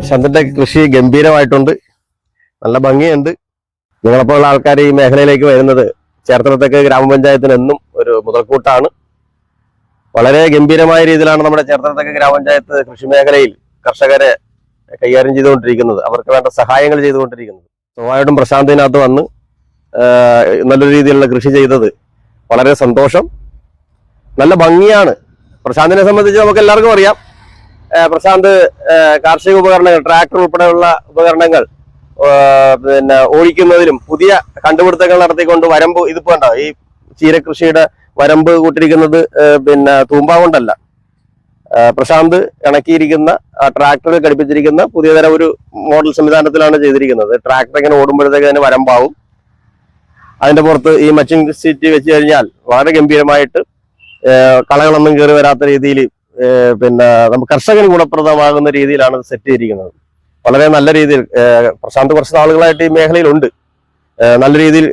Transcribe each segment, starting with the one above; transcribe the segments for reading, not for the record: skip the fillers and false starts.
പ്രശാന്തിന്റെ കൃഷി ഗംഭീരമായിട്ടുണ്ട്, നല്ല ഭംഗിയുണ്ട്. നിങ്ങളെപ്പോലുള്ള ആൾക്കാർ ഈ മേഖലയിലേക്ക് വരുന്നത് ചേർത്തലത്തേക്ക് ഗ്രാമപഞ്ചായത്തിന് എന്നും ഒരു മുതൽക്കൂട്ടാണ്. വളരെ ഗംഭീരമായ രീതിയിലാണ് നമ്മുടെ ചേർത്തലത്തേക്ക് ഗ്രാമപഞ്ചായത്ത് കൃഷി മേഖലയിൽ കർഷകരെ കൈകാര്യം ചെയ്തുകൊണ്ടിരിക്കുന്നത്, അവർക്ക് വേണ്ട സഹായങ്ങൾ ചെയ്തുകൊണ്ടിരിക്കുന്നത്. സ്വാഭാവികമായിട്ടും പ്രശാന്തിനകത്ത് വന്ന് നല്ലൊരു രീതിയിലുള്ള കൃഷി ചെയ്തത് വളരെ സന്തോഷം. നല്ല ഭംഗിയാണ്. പ്രശാന്തിനെ സംബന്ധിച്ച് നമുക്ക് എല്ലാവർക്കും അറിയാം, പ്രശാന്ത് കാർഷിക ഉപകരണങ്ങൾ, ട്രാക്ടർ ഉൾപ്പെടെയുള്ള ഉപകരണങ്ങൾ പിന്നെ ഓടിക്കുന്നതിലും പുതിയ കണ്ടുപിടുത്തങ്ങൾ നടത്തിക്കൊണ്ട് വരമ്പ് ഇതിപ്പോ ഉണ്ടാവും. ഈ ചീരകൃഷിയുടെ വരമ്പ് കൂട്ടിരിക്കുന്നത് പിന്നെ തൂമ്പ കൊണ്ടല്ല, പ്രശാന്ത് ഇണക്കിയിരിക്കുന്ന ട്രാക്ടറിൽ ഘടിപ്പിച്ചിരിക്കുന്ന പുതിയ തരം ഒരു മോഡൽ സംവിധാനത്തിലാണ് ചെയ്തിരിക്കുന്നത്. ട്രാക്ടർ ഇങ്ങനെ ഓടുമ്പോഴത്തേക്ക് അതിന് വരമ്പാവും. അതിന്റെ പുറത്ത് ഈ മച്ചിങ് സീറ്റ് വെച്ച് കഴിഞ്ഞാൽ വളരെ ഗംഭീരമായിട്ട് കളകളൊന്നും കയറി വരാത്ത രീതിയിൽ പിന്നെ നമുക്ക് കർഷകന് ഗുണപ്രദമാകുന്ന രീതിയിലാണ് സെറ്റ് ചെയ്തിരിക്കുന്നത്. വളരെ നല്ല രീതിയിൽ പ്രശാന്ത് കുറച്ച് നാളുകളായിട്ട് ഈ മേഖലയിലുണ്ട്, നല്ല രീതിയിൽ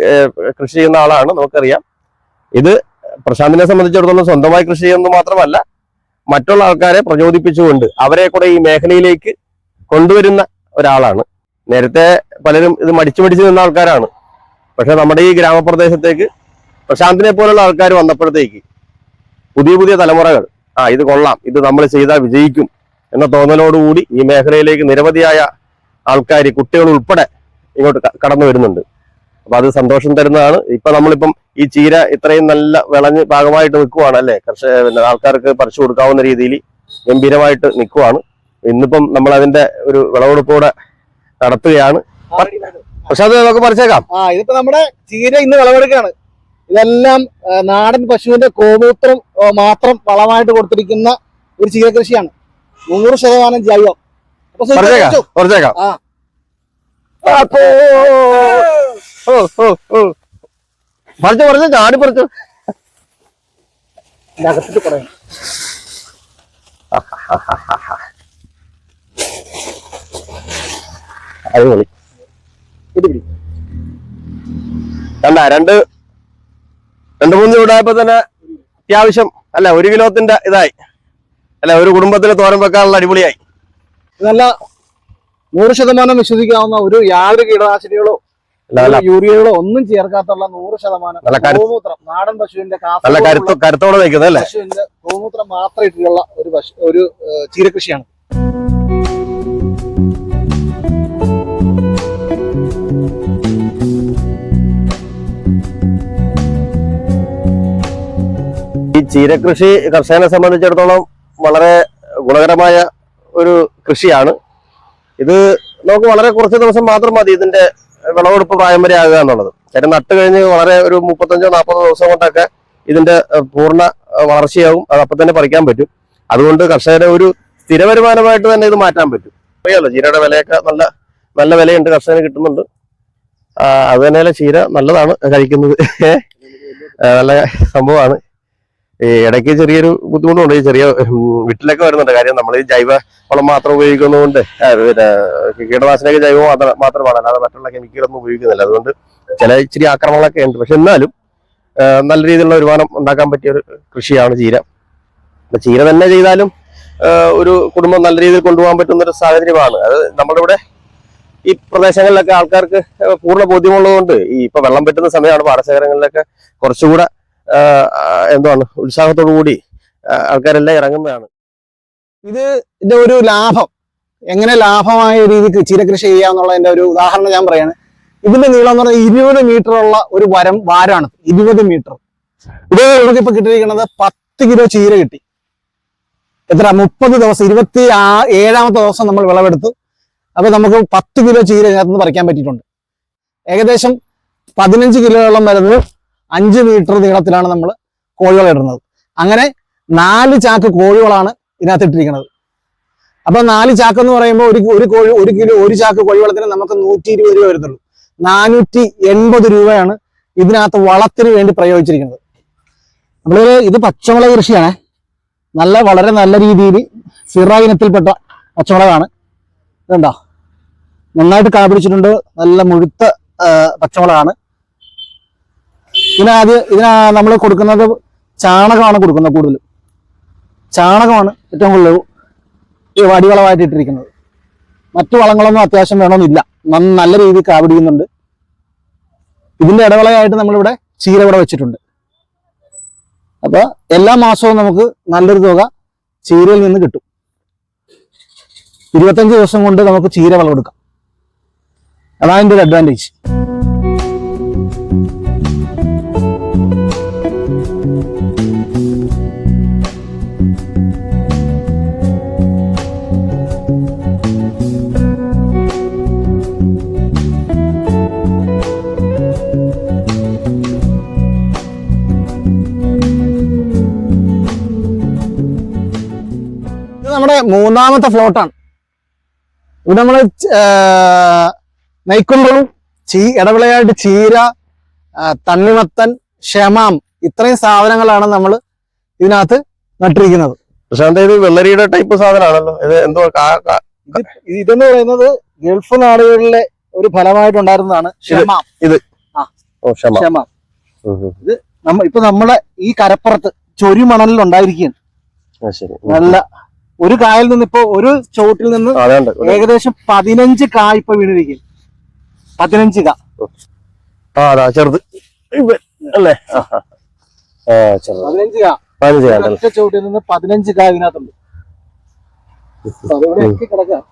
കൃഷി ചെയ്യുന്ന ആളാണ്, നമുക്കറിയാം. ഇത് പ്രശാന്തിനെ സംബന്ധിച്ചിടത്തോളം സ്വന്തമായി കൃഷി ചെയ്യുന്നത് മാത്രമല്ല, മറ്റുള്ള ആൾക്കാരെ പ്രചോദിപ്പിച്ചുകൊണ്ട് അവരെ കൂടെ ഈ മേഖലയിലേക്ക് കൊണ്ടുവരുന്ന ഒരാളാണ്. നേരത്തെ പലരും ഇത് മടിച്ചു നിന്ന ആൾക്കാരാണ്. പക്ഷെ നമ്മുടെ ഈ ഗ്രാമപ്രദേശത്തേക്ക് പ്രശാന്തിനെ പോലുള്ള ആൾക്കാർ വന്നപ്പോഴത്തേക്ക് പുതിയ തലമുറകൾ ഇത് കൊള്ളാം, ഇത് നമ്മൾ ചെയ്താൽ വിജയിക്കും എന്ന തോന്നലോടുകൂടി ഈ മേഖലയിലേക്ക് നിരവധിയായ ആൾക്കാർ, കുട്ടികൾ ഉൾപ്പെടെ ഇങ്ങോട്ട് കടന്നു വരുന്നുണ്ട്. അപ്പൊ അത് സന്തോഷം തരുന്നതാണ്. നമ്മളിപ്പം ഈ ചീര ഇത്രയും നല്ല വിളഞ്ഞ് ഭാഗമായിട്ട് നിൽക്കുവാണ് അല്ലെ, ആൾക്കാർക്ക് പറിച്ചു കൊടുക്കാവുന്ന രീതിയിൽ ഗംഭീരമായിട്ട് നിൽക്കുവാണ്. ഇന്നിപ്പം നമ്മൾ അതിന്റെ ഒരു വിളവെടുപ്പോടെ നടത്തുകയാണ്. പക്ഷെ അത് നമുക്ക് പറിച്ചേക്കാം. ഇതിപ്പോ നമ്മുടെ ചീര ഇന്ന് വിളവെടുക്കുകയാണ്. ഇതെല്ലാം നാടൻ പശുവിന്റെ ഗോമൂത്രം മാത്രം വളമായിട്ട് കൊടുത്തിരിക്കുന്ന ഒരു ചീര കൃഷിയാണ്. 100% ജൈവം. പറിച്ചേക്കാം. പറിച്ചു ചാടി പറിച്ചു അകത്തിട്ട് പറയാം. അടിപൊളി. രണ്ട് മൂന്ന് ചൂടായപ്പോ തന്നെ അത്യാവശ്യം അല്ല 1 കിലോത്തിന്റെ ഇതായി അല്ല, ഒരു കുടുംബത്തിന് തോരൻ വെക്കാനുള്ള അടിപൊളിയായി. നല്ല 100% വിശ്വസിക്കാവുന്ന ഒരു യാതൊരു കീടനാശിനികളോ യൂറിയകളോ ഒന്നും ചേർക്കാത്തുള്ള 100% നാടൻ പശുവിന്റെ നല്ല കരുത്തോടെ വയ്ക്കുന്നത് അല്ലേ, പശുവിന്റെ ഗോമൂത്രം മാത്രം ഇട്ടുള്ള ഒരു ചീരകൃഷിയാണ്. ഈ ചീരകൃഷി കർഷകനെ സംബന്ധിച്ചിടത്തോളം വളരെ ഗുണകരമായ ഒരു കൃഷിയാണ്. ഇത് നമുക്ക് വളരെ കുറച്ച് ദിവസം മാത്രം മതി ഇതിന്റെ വിളവെടുപ്പ് പ്രായം വരെ ആകുക എന്നുള്ളത്. കാര്യം നട്ട് കഴിഞ്ഞ് വളരെ ഒരു 35-40 ദിവസം കൊണ്ടൊക്കെ ഇതിന്റെ പൂർണ്ണ വളർച്ചയാവും. അത് അപ്പം തന്നെ പറിക്കാൻ പറ്റും. അതുകൊണ്ട് കർഷകരെ ഒരു സ്ഥിര വരുമാനമായിട്ട് തന്നെ ഇത് മാറ്റാൻ പറ്റും. അറിയാലോ, ചീരയുടെ വിലയൊക്കെ നല്ല വിലയുണ്ട്, കർഷകന് കിട്ടുന്നുണ്ട്. അത് തന്നെയല്ല, ചീര നല്ലതാണ് കഴിക്കുന്നത്, നല്ല സംഭവമാണ്. ഈ ഇടയ്ക്ക് ചെറിയൊരു ബുദ്ധിമുട്ടുണ്ട്, ഈ ചെറിയ വീട്ടിലൊക്കെ വരുന്നുണ്ട്. കാര്യം നമ്മൾ ഈ ജൈവ വളം മാത്രം ഉപയോഗിക്കുന്നതുകൊണ്ട് പിന്നെ കീടനാശിനിയൊക്കെ ജൈവം മാത്രമാണ്, അല്ലാതെ മറ്റുള്ള കെമിക്കലൊന്നും ഉപയോഗിക്കുന്നില്ല. അതുകൊണ്ട് ഇച്ചിരി ആക്രമണങ്ങളൊക്കെ ഉണ്ട്. പക്ഷെ എന്നാലും നല്ല രീതിയിലുള്ള വരുമാനം ഉണ്ടാക്കാൻ പറ്റിയ ഒരു കൃഷിയാണ് ചീര. ചീര തന്നെ ചെയ്താലും ഒരു കുടുംബം നല്ല രീതിയിൽ കൊണ്ടുപോകാൻ പറ്റുന്ന ഒരു സാഹചര്യമാണ്. അത് നമ്മുടെ ഇവിടെ ഈ പ്രദേശങ്ങളിലൊക്കെ ആൾക്കാർക്ക് പൂർണ്ണ ബോധ്യമുള്ളതുകൊണ്ട് ഇപ്പൊ വെള്ളം പറ്റുന്ന സമയമാണ്, പാടശേഖരങ്ങളിലൊക്കെ കുറച്ചുകൂടെ ഉത്സാഹത്തോടു കൂടി ആൾക്കാരെല്ലാം ഇറങ്ങുന്നതാണ്. ഇതിന്റെ ഒരു ലാഭം, എങ്ങനെ ലാഭമായ രീതിക്ക് ചീരകൃഷി ചെയ്യാന്നുള്ളതിന്റെ ഒരു ഉദാഹരണം ഞാൻ പറയാണ്. ഇതിന്റെ നീളം എന്ന് പറഞ്ഞാൽ 20 മീറ്ററുള്ള ഒരു വാരമാണ്. 20 മീറ്റർ. ഇത് നമുക്കിപ്പോ കിട്ടിയിരിക്കുന്നത് 10 കിലോ ചീര കിട്ടി. എത്ര 30 ദിവസം, 27ാമത്തെ ദിവസം നമ്മൾ വിളവെടുത്തു. അപ്പൊ നമുക്ക് 10 കിലോ ചീര ഇതിനകത്ത് നിന്ന് പറിക്കാൻ പറ്റിയിട്ടുണ്ട്. ഏകദേശം 15 കിലോയോളം വരുന്നത് 5 മീറ്റർ നീളത്തിലാണ് നമ്മൾ കോഴിവളം ഇടുന്നത്. അങ്ങനെ 4 ചാക്ക് കോഴിവളമാണ് ഇതിനകത്ത് ഇട്ടിരിക്കുന്നത്. അപ്പൊ 4 ചാക്ക് എന്ന് പറയുമ്പോൾ ഒരു ചാക്ക് കോഴിവളത്തിന് നമുക്ക് 120 രൂപ വരുന്നുള്ളൂ. 480 രൂപയാണ് ഇതിനകത്ത് വളത്തിന് വേണ്ടി പ്രയോഗിച്ചിരിക്കുന്നത്. ഇത് പച്ചമുളക് കൃഷിയാണ്. വളരെ നല്ല രീതിയിൽ സിറ ഇനത്തിൽപ്പെട്ട പച്ചമുളകാണ്. ഇതുണ്ടോ, നന്നായിട്ട് കാ പിടിച്ചിട്ടുണ്ട്. നല്ല മുഴുത്ത പച്ചമുളകാണ്. ഇതിനാ നമ്മൾ കൊടുക്കുന്നത് ചാണകമാണ് കൊടുക്കുന്നത്. കൂടുതലും ചാണകമാണ് ഏറ്റവും കൂടുതൽ ഈ വടിവളമായിട്ട് ഇട്ടിരിക്കുന്നത്. മറ്റു വളങ്ങളൊന്നും അത്യാവശ്യം വേണമെന്നില്ല. നല്ല രീതിയിൽ കാ പിടിക്കുന്നുണ്ട്. ഇതിന്റെ ഇടവേളയായിട്ട് നമ്മളിവിടെ ചീര ഇവിടെ വെച്ചിട്ടുണ്ട്. അപ്പൊ എല്ലാ മാസവും നമുക്ക് നല്ലൊരു തുക ചീരയിൽ നിന്ന് കിട്ടും. 25 ദിവസം കൊണ്ട് നമുക്ക് ചീര വിളവെടുക്കാം. അതാണ് ഇതിന്റെ ഒരു അഡ്വാൻറ്റേജ്. നമ്മുടെ മൂന്നാമത്തെ ഫ്ലോട്ടാണ്. ഇവിടെ നമ്മള് നെയ്ക്കുമ്പളും ഇടവിളയായിട്ട് ചീര, തണ്ണിമത്തൻ, ക്ഷമാം ഇത്രയും സാധനങ്ങളാണ് നമ്മൾ ഇതിനകത്ത് നട്ടിരിക്കുന്നത്. പ്രശാന്ത്, ഇത് വെള്ളരിയുടെ ടൈപ്പ് സാധനമാണല്ലോ. ഇത് എന്തോ ഇതെന്ന് പറയുന്നത് ഗൾഫ് നാടുകളിലെ ഒരു ഫലമായിട്ടുണ്ടായിരുന്നതാണ് ക്ഷമാം. ഇത് ക്ഷമാം ഇത് ഇപ്പൊ നമ്മളെ ഈ കരപ്പുറത്ത് ചൊരിമണലിൽ ഉണ്ടായിരിക്കുകയാണ്. നല്ല ഒരു കായിൽ നിന്ന് ഇപ്പൊ ഒരു ചുവട്ടിൽ നിന്ന് ഏകദേശം 15 കായ് ഇപ്പൊ വീണിരിക്കും. 15 കാ. ചെറുത് അല്ലേ? 15 കാ. ഒറ്റ ചുവട്ടിൽ നിന്ന് 15 കായ് ഇതിനകത്തുണ്ട്. അതെവിടെയൊക്കെ കിടക്കാം.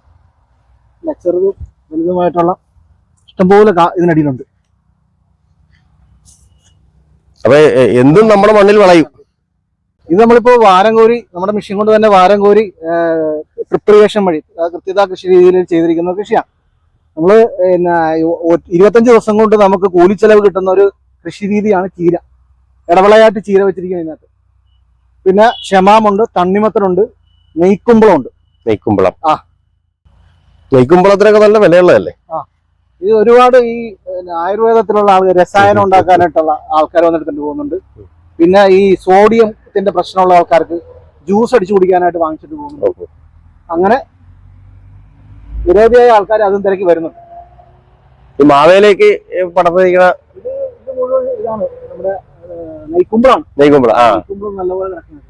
ചെറുതും വലുതുമായിട്ടുള്ള ഇഷ്ടംപോലെ ഇതിനടിയിലുണ്ട്. അപ്പൊ എന്തും നമ്മുടെ മണ്ണിൽ വളയും. ഇത് നമ്മളിപ്പോ വാരം കോരി നമ്മുടെ മെഷീൻ കൊണ്ട് തന്നെ വാരം കോരി പ്രിപ്പറേഷൻ വഴി കൃത്യത കൃഷി രീതിയിൽ ചെയ്തിരിക്കുന്ന കൃഷിയാണ്. നമ്മള് 25 ദിവസം കൊണ്ട് നമുക്ക് കൂലിച്ചെലവ് കിട്ടുന്ന ഒരു കൃഷി രീതിയാണ് ചീര. ഇടവിളയായിട്ട് ചീര വെച്ചിരിക്കുന്നത് ഇതിനകത്ത്. പിന്നെ ക്ഷമാമുണ്ട്, തണ്ണിമത്തനുണ്ട്, നെയ്ക്കുമ്പളമുണ്ട്. നെയ്ക്കുമ്പളം നെയ്ക്കുമ്പളത്തിനൊക്കെ നല്ല വിലയുള്ളതല്ലേ? ഇത് ഒരുപാട് ഈ ആയുർവേദത്തിലുള്ള ആൾക്കാർ രസായനം ഉണ്ടാക്കാനായിട്ടുള്ള ആൾക്കാർ വന്നെടുത്തിട്ട് പോകുന്നുണ്ട്. പിന്നെ ഈ സോഡിയത്തിന്റെ പ്രശ്നമുള്ള ആൾക്കാർക്ക് ജ്യൂസ് അടിച്ചു കുടിക്കാനായിട്ട് വാങ്ങിച്ചിട്ട് പോകുന്നുണ്ട്. അങ്ങനെ നിരവധിയായ ആൾക്കാർ അതും തിരക്കി വരുന്നുണ്ട്. ഈ മാവേലേക്ക് പടർന്നിരിക്കുന്ന ഇത് മുഴുവൻ ഇതാണ് നമ്മുടെ നെയ്ക്കുമ്പളാണ്. നെയ്ക്കുമ്പളം നല്ലപോലെ കിടക്കുന്നത്.